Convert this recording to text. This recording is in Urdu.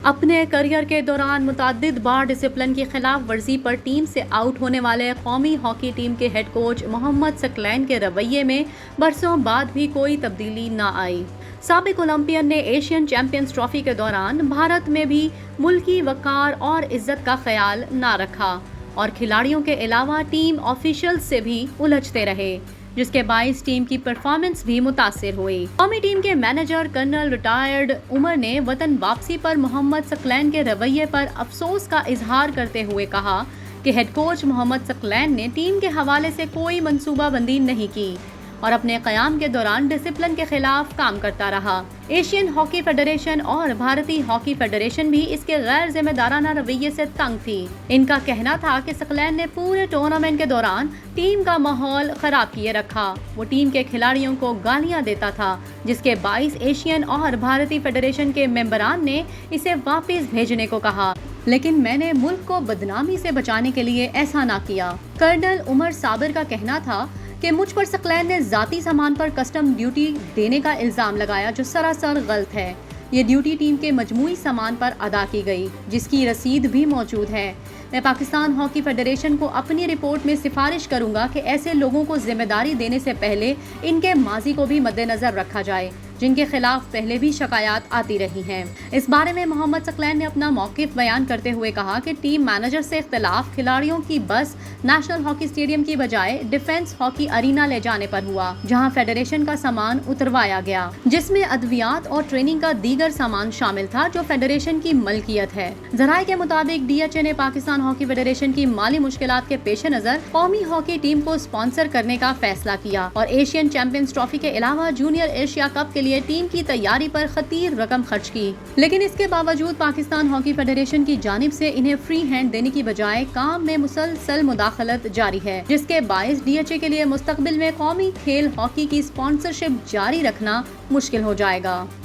اپنے کریئر کے دوران متعدد بار ڈسپلن کی خلاف ورزی پر ٹیم سے آؤٹ ہونے والے قومی ہاکی ٹیم کے ہیڈ کوچ محمد ثقلین کے رویے میں برسوں بعد بھی کوئی تبدیلی نہ آئی۔ سابق اولمپئن نے ایشین چیمپئنز ٹرافی کے دوران بھارت میں بھی ملکی وقار اور عزت کا خیال نہ رکھا اور کھلاڑیوں کے علاوہ ٹیم آفیشلز سے بھی الجھتے رہے، جس کے باعث ٹیم کی پرفارمنس بھی متاثر ہوئی۔ قومی ٹیم کے مینیجر کرنل ریٹائرڈ عمر نے وطن واپسی پر محمد ثقلین کے رویے پر افسوس کا اظہار کرتے ہوئے کہا کہ ہیڈ کوچ محمد ثقلین نے ٹیم کے حوالے سے کوئی منصوبہ بندی نہیں کی اور اپنے قیام کے دوران ڈسپلن کے خلاف کام کرتا رہا۔ ایشین ہاکی فیڈریشن اور بھارتی ہاکی فیڈریشن بھی اس کے غیر ذمہ دارانہ رویے سے تنگ تھی۔ ان کا کہنا تھا کہ ثقلین نے پورے ٹورنامنٹ کے دوران ٹیم کا ماحول خراب کیے رکھا۔ وہ ٹیم کے کھلاڑیوں کو گالیاں دیتا تھا، جس کے باعث ایشین اور بھارتی فیڈریشن کے ممبران نے اسے واپس بھیجنے کو کہا، لیکن میں نے ملک کو بدنامی سے بچانے کے لیے ایسا نہ کیا۔ کرنل عمر صابر کا کہنا تھا کہ مجھ پر ثقلین نے ذاتی سامان پر کسٹم ڈیوٹی دینے کا الزام لگایا، جو سراسر غلط ہے۔ یہ ڈیوٹی ٹیم کے مجموعی سامان پر ادا کی گئی، جس کی رسید بھی موجود ہے۔ میں پاکستان ہاکی فیڈریشن کو اپنی رپورٹ میں سفارش کروں گا کہ ایسے لوگوں کو ذمہ داری دینے سے پہلے ان کے ماضی کو بھی مد نظر رکھا جائے، جن کے خلاف پہلے بھی شکایات آتی رہی ہیں۔ اس بارے میں محمد ثقلین نے اپنا موقف بیان کرتے ہوئے کہا کہ ٹیم مینیجر سے اختلاف کھلاڑیوں کی بس نیشنل ہاکی اسٹیڈیم کی بجائے ڈیفنس ہاکی ارینا لے جانے پر ہوا، جہاں فیڈریشن کا سامان اتروایا گیا، جس میں ادویات اور ٹریننگ کا دیگر سامان شامل تھا جو فیڈریشن کی ملکیت ہے۔ ذرائع کے مطابق ڈی ایچ اے نے پاکستان ہاکی فیڈریشن کی مالی مشکلات کے پیش نظر قومی ہاکی ٹیم کو اسپانسر کرنے کا فیصلہ کیا اور ایشین چیمپئنز ٹرافی کے علاوہ جونیئر ایشیا کپ کے لیے ٹیم کی تیاری پر خطیر رقم خرچ کی، لیکن اس کے باوجود پاکستان ہاکی فیڈریشن کی جانب سے انہیں فری ہینڈ دینے کی بجائے کام میں مسلسل مداخلت جاری ہے، جس کے باعث ڈی ایچ اے کے لیے مستقبل میں قومی کھیل ہاکی کی اسپانسرشپ جاری رکھنا مشکل ہو جائے گا۔